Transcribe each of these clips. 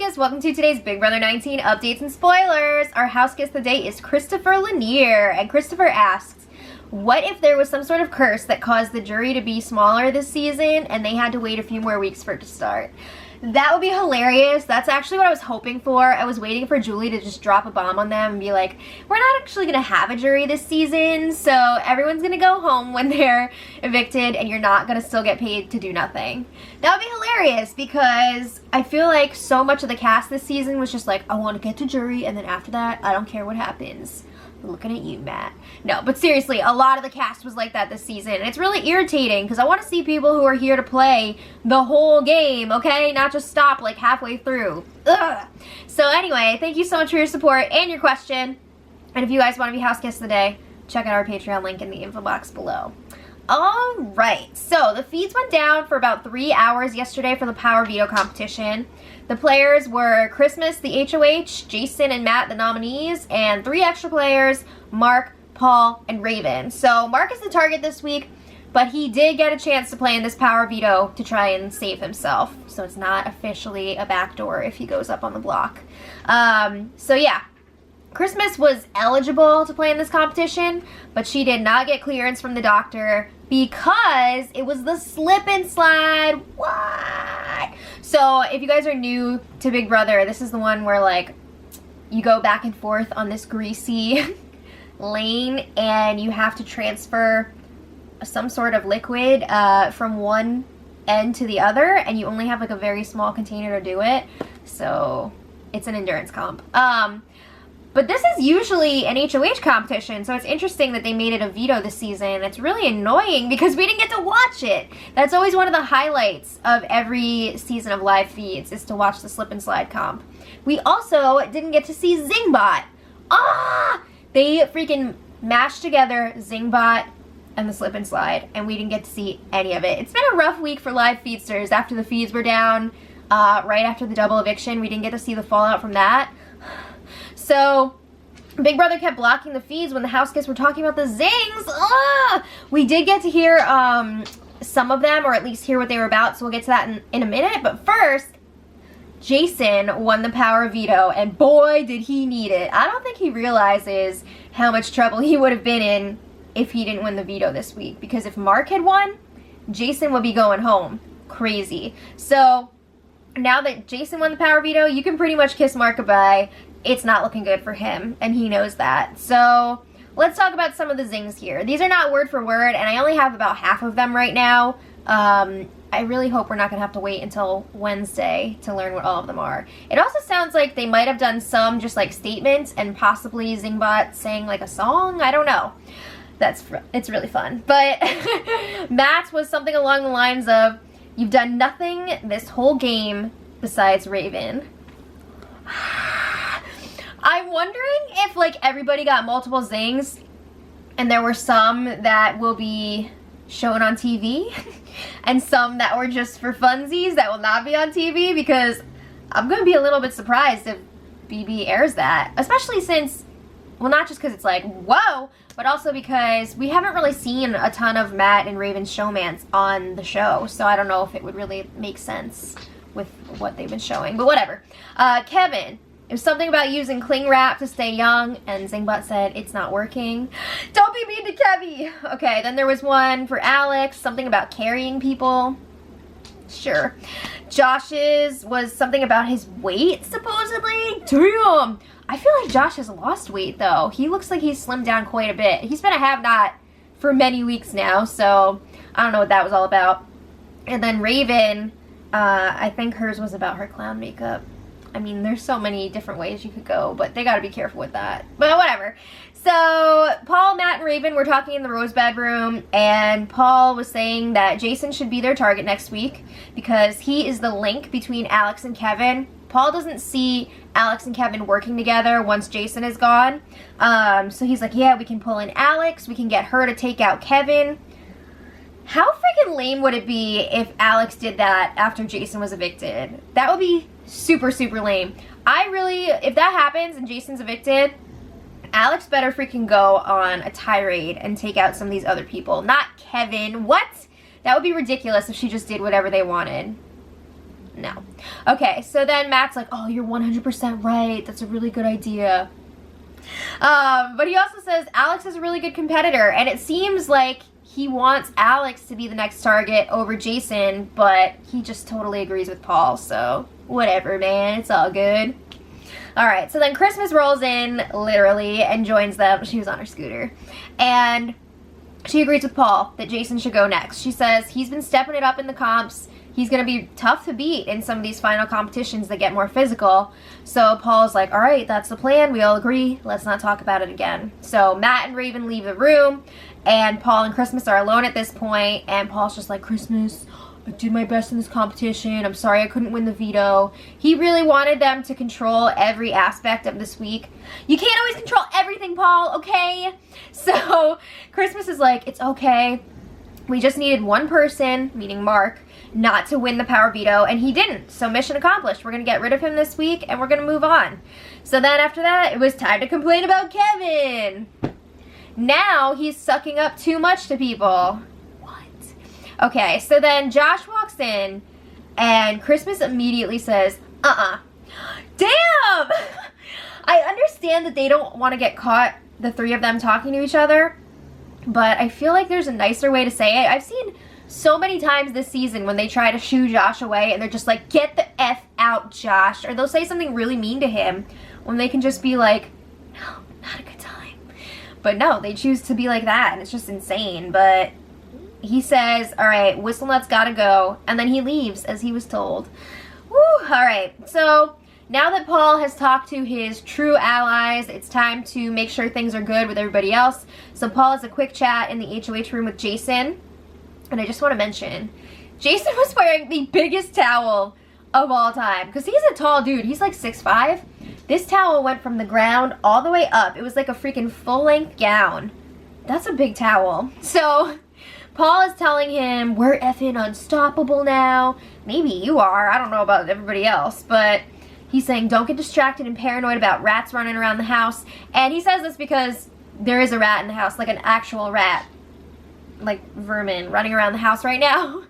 guest, welcome to today's Big Brother 19 updates and spoilers. Our house guest today is Christopher Lanier, and Christopher asks, what if there was some sort of curse that caused the jury to be smaller this season and they had to wait a few more weeks for it to start? That would be hilarious. That's actually what I was hoping for. I was waiting for Julie to just drop a bomb on them and be like, we're not actually going to have a jury this season, so everyone's going to go home when they're evicted and you're not going to still get paid to do nothing. That would be hilarious because I feel like so much of the cast this season was just like, I want to get to jury and then after that, I don't care what happens. Looking at you, Matt. No, but seriously, a lot of the cast was like that this season. And it's really irritating because I want to see people who are here to play the whole game, okay? Not just stop like halfway through. Ugh. So anyway, thank you so much for your support and your question. And if you guys want to be house guests today, check out our Patreon link in the info box below. Alright, so the feeds went down for about 3 hours yesterday for the Power Veto competition. The players were Christmas, the HOH, Jason and Matt, the nominees, and 3 extra players, Mark, Paul, and Raven. So Mark is the target this week, but he did get a chance to play in this Power Veto to try and save himself. So it's not officially a backdoor if he goes up on the block. So yeah. Christmas was eligible to play in this competition, but she did not get clearance from the doctor because it was the slip and slide. What? So if you guys are new to Big Brother, this is the one where like you go back and forth on this greasy lane and you have to transfer some sort of liquid from one end to the other, and you only have like a very small container to do it. So it's an endurance comp. But this is usually an HOH competition, so it's interesting that they made it a veto this season. It's really annoying because we didn't get to watch it. That's always one of the highlights of every season of live feeds, is to watch the slip and slide comp. We also didn't get to see Zingbot. They freaking mashed together Zingbot and the slip and slide, and we didn't get to see any of it. It's been a rough week for live feedsters after the feeds were down, right after the double eviction. We didn't get to see the fallout from that. So, Big Brother kept blocking the feeds when the house guests were talking about the zings. We did get to hear some of them, or at least hear what they were about, so we'll get to that in a minute. But first, Jason won the Power Veto, and boy, did he need it. I don't think he realizes how much trouble he would have been in if he didn't win the veto this week. Because if Mark had won, Jason would be going home. Crazy. So, now that Jason won the Power Veto, you can pretty much kiss Mark goodbye. It's not looking good for him, and he knows that. So let's talk about some of the zings here. These are not word for word, and I only have about half of them right now. I really hope we're not going to have to wait until Wednesday to learn what all of them are. It also sounds like they might have done some just like statements and possibly Zingbot sang like a song. I don't know. It's really fun. But Matt's was something along the lines of, you've done nothing this whole game besides Raven. I'm wondering if like everybody got multiple zings and there were some that will be shown on TV and some that were just for funsies that will not be on TV, because I'm going to be a little bit surprised if BB airs that, especially since, well, not just because it's like, whoa, but also because we haven't really seen a ton of Matt and Raven's showmance on the show, so I don't know if it would really make sense with what they've been showing, but whatever. Kevin, it was something about using cling wrap to stay young, and Zingbot said it's not working. Don't be mean to Kevy! Okay, then there was one for Alex, something about carrying people. Sure. Josh's was something about his weight, supposedly. Damn! I feel like Josh has lost weight, though. He looks like he's slimmed down quite a bit. He's been a have-not for many weeks now, so I don't know what that was all about. And then Raven, I think hers was about her clown makeup. I mean, there's so many different ways you could go, but they gotta be careful with that. But whatever. So, Paul, Matt, and Raven were talking in the rose bedroom, and Paul was saying that Jason should be their target next week because he is the link between Alex and Kevin. Paul doesn't see Alex and Kevin working together once Jason is gone. So he's like, yeah, we can pull in Alex. We can get her to take out Kevin. How freaking lame would it be if Alex did that after Jason was evicted? That would be super, super lame. If that happens and Jason's evicted, Alex better freaking go on a tirade and take out some of these other people. Not Kevin. What? That would be ridiculous if she just did whatever they wanted. No. Okay, so then Matt's like, oh, you're 100% right. That's a really good idea. But he also says Alex is a really good competitor, and it seems like he wants Alex to be the next target over Jason, but he just totally agrees with Paul, so whatever, man. It's all good. Alright, so then Christmas rolls in, literally, and joins them. She was on her scooter. And she agrees with Paul that Jason should go next. She says he's been stepping it up in the comps. He's going to be tough to beat in some of these final competitions that get more physical. So Paul's like, alright, that's the plan. We all agree. Let's not talk about it again. So Matt and Raven leave the room, and Paul and Christmas are alone at this point, and Paul's just like, Christmas, I did my best in this competition. I'm sorry I couldn't win the veto. He really wanted them to control every aspect of this week. You can't always control everything, Paul, okay? So Christmas is like, it's okay. We just needed one person, meaning Mark, not to win the power veto, and he didn't. So mission accomplished. We're going to get rid of him this week, and we're going to move on. So then after that, it was time to complain about Kevin. Now he's sucking up too much to people. Okay, so then Josh walks in, and Christmas immediately says, Damn! I understand that they don't want to get caught, the three of them talking to each other, but I feel like there's a nicer way to say it. I've seen so many times this season when they try to shoo Josh away, and they're just like, get the F out, Josh. Or they'll say something really mean to him, when they can just be like, no, not a good time. But no, they choose to be like that, and it's just insane, but he says, alright, Whistle Nut's gotta go, and then he leaves, as he was told. Woo, alright, so now that Paul has talked to his true allies, it's time to make sure things are good with everybody else. So Paul has a quick chat in the HOH room with Jason, and I just want to mention, Jason was wearing the biggest towel of all time, because he's a tall dude. He's like 6'5". This towel went from the ground all the way up. It was like a freaking full-length gown. That's a big towel. So Paul is telling him, we're effing unstoppable now. Maybe you are. I don't know about everybody else. But he's saying, don't get distracted and paranoid about rats running around the house. And he says this because there is a rat in the house, like an actual rat. Like vermin running around the house right now.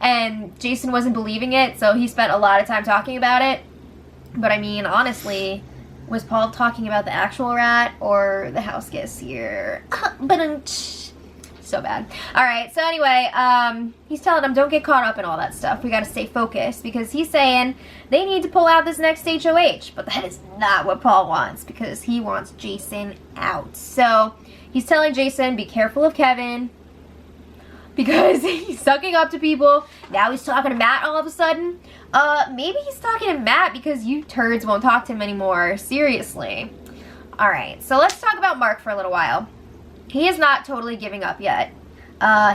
And Jason wasn't believing it, so he spent a lot of time talking about it. But I mean, honestly, was Paul talking about the actual rat or the house guest here? So bad. Alright, so anyway, he's telling them don't get caught up in all that stuff. We gotta stay focused, because he's saying they need to pull out this next HOH, but that is not what Paul wants, because he wants Jason out. So he's telling Jason, be careful of Kevin, because he's sucking up to people. Now he's talking to Matt all of a sudden. Maybe he's talking to Matt because you turds won't talk to him anymore. Seriously. Alright, so let's talk about Mark for a little while. He is not totally giving up yet.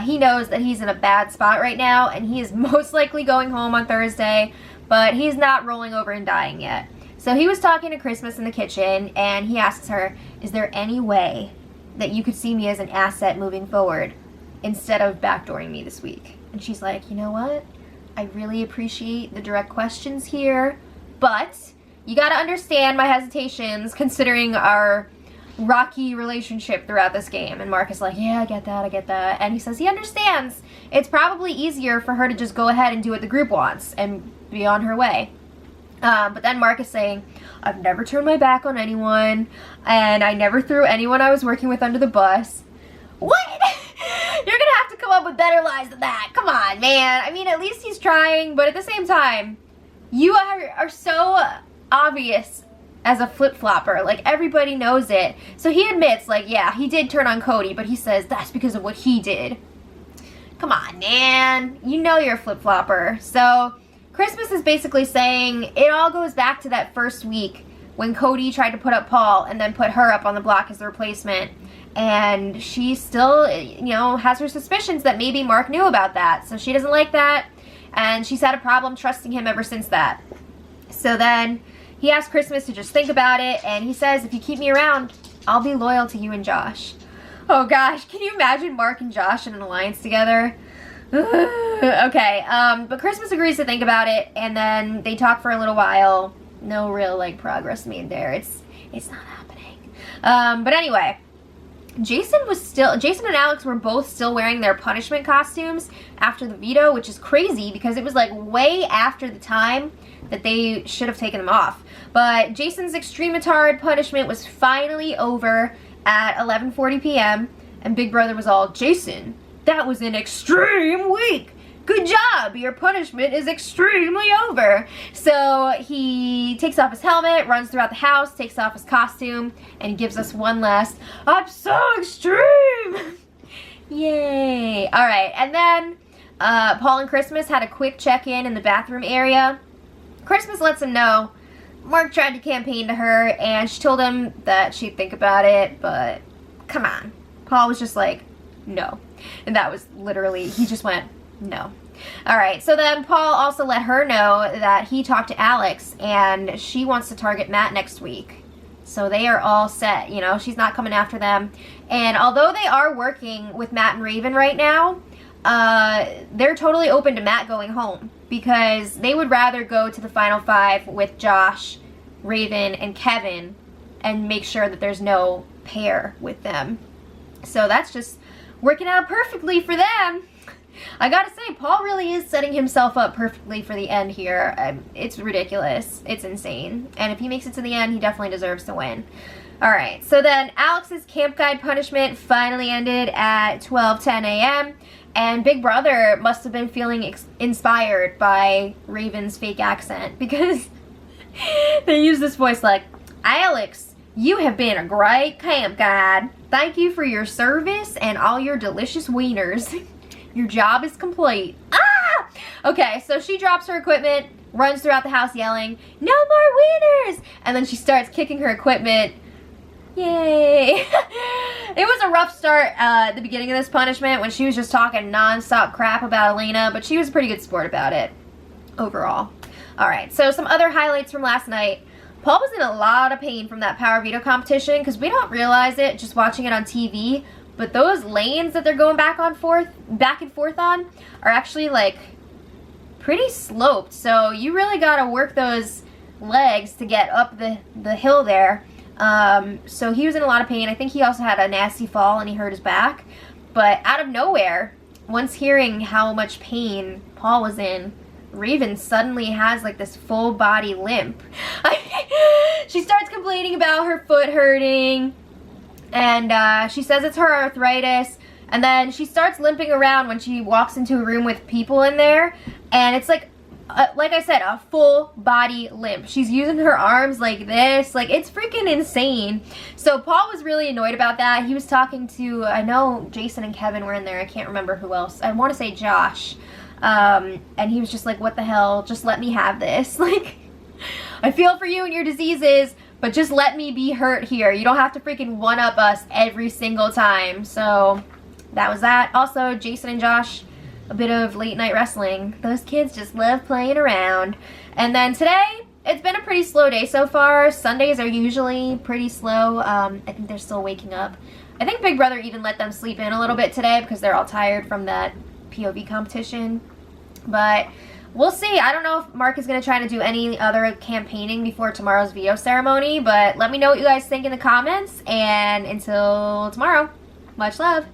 He knows that he's in a bad spot right now, and he is most likely going home on Thursday, but he's not rolling over and dying yet. So he was talking to Christmas in the kitchen, and he asks her, is there any way that you could see me as an asset moving forward instead of backdooring me this week? And she's like, you know what? I really appreciate the direct questions here, but you gotta understand my hesitations considering our rocky relationship throughout this game. And Mark is like, yeah, I get that. And he says he understands. It's probably easier for her to just go ahead and do what the group wants and be on her way. But then Mark is saying, I've never turned my back on anyone, and I never threw anyone I was working with under the bus. What? You're gonna have to come up with better lies than that. Come on, man. I mean, at least he's trying, but at the same time, you are so obvious as a flip-flopper. Like, everybody knows it. So he admits, like, yeah, he did turn on Cody, but he says that's because of what he did. Come on, man. You know you're a flip-flopper. So Christmas is basically saying it all goes back to that first week when Cody tried to put up Paul and then put her up on the block as the replacement. And she still, you know, has her suspicions that maybe Mark knew about that. So she doesn't like that. And she's had a problem trusting him ever since that. So then he asks Christmas to just think about it. And he says, if you keep me around, I'll be loyal to you and Josh. Oh gosh, can you imagine Mark and Josh in an alliance together? Okay, but Christmas agrees to think about it. And then they talk for a little while. No real, like, progress made there. It's not happening. But anyway, Jason and Alex were both still wearing their punishment costumes after the veto, which is crazy because it was like way after the time that they should have taken them off. But Jason's extreme retard punishment was finally over at 11:40 p.m. and Big Brother was all, Jason, that was an extreme week. Good job, your punishment is extremely over. So he takes off his helmet, runs throughout the house, takes off his costume, and gives us one last, I'm so extreme. Yay. All right, and then Paul and Christmas had a quick check-in in the bathroom area. Christmas lets him know Mark tried to campaign to her, and she told him that she'd think about it, but come on. Paul was just like, no. And that was literally, he just went, no. All right, so then Paul also let her know that he talked to Alex and she wants to target Matt next week. So they are all set, you know, she's not coming after them. And although they are working with Matt and Raven right now, they're totally open to Matt going home because they would rather go to the final 5 with Josh, Raven, and Kevin and make sure that there's no pair with them. So that's just working out perfectly for them. I gotta say, Paul really is setting himself up perfectly for the end here. It's ridiculous. It's insane. And if he makes it to the end, he definitely deserves to win. Alright, so then Alex's camp guide punishment finally ended at 12:10 a.m. And Big Brother must have been feeling inspired by Raven's fake accent because they use this voice like, Alex, you have been a great camp guide. Thank you for your service and all your delicious wieners. Your job is complete. Ah! Okay, so she drops her equipment, runs throughout the house yelling, no more wieners! And then she starts kicking her equipment. Yay! It was a rough start at the beginning of this punishment when she was just talking non-stop crap about Elena, but she was a pretty good sport about it overall. Alright, so some other highlights from last night. Paul was in a lot of pain from that power veto competition because we don't realize it just watching it on TV, but those lanes that they're going back and forth on are actually like pretty sloped. So you really got to work those legs to get up the hill there. So he was in a lot of pain. I think he also had a nasty fall and he hurt his back. But out of nowhere, once hearing how much pain Paul was in, Raven suddenly has like this full body limp. She starts complaining about her foot hurting. And she says it's her arthritis, and then she starts limping around when she walks into a room with people in there, and it's like I said, a full body limp. She's using her arms like this, like it's freaking insane. So Paul was really annoyed about that. He was talking to, I know Jason and Kevin were in there, I can't remember who else, I want to say Josh, and he was just like, what the hell, just let me have this. Like, I feel for you and your diseases, but just let me be hurt here. You don't have to freaking one-up us every single time. So that was that. Also, Jason and Josh, a bit of late night wrestling. Those kids just love playing around. And then today, it's been a pretty slow day so far. Sundays are usually pretty slow. I think they're still waking up. I think Big Brother even let them sleep in a little bit today because they're all tired from that POV competition. But we'll see. I don't know if Mark is going to try to do any other campaigning before tomorrow's veto ceremony, but let me know what you guys think in the comments, and until tomorrow, much love.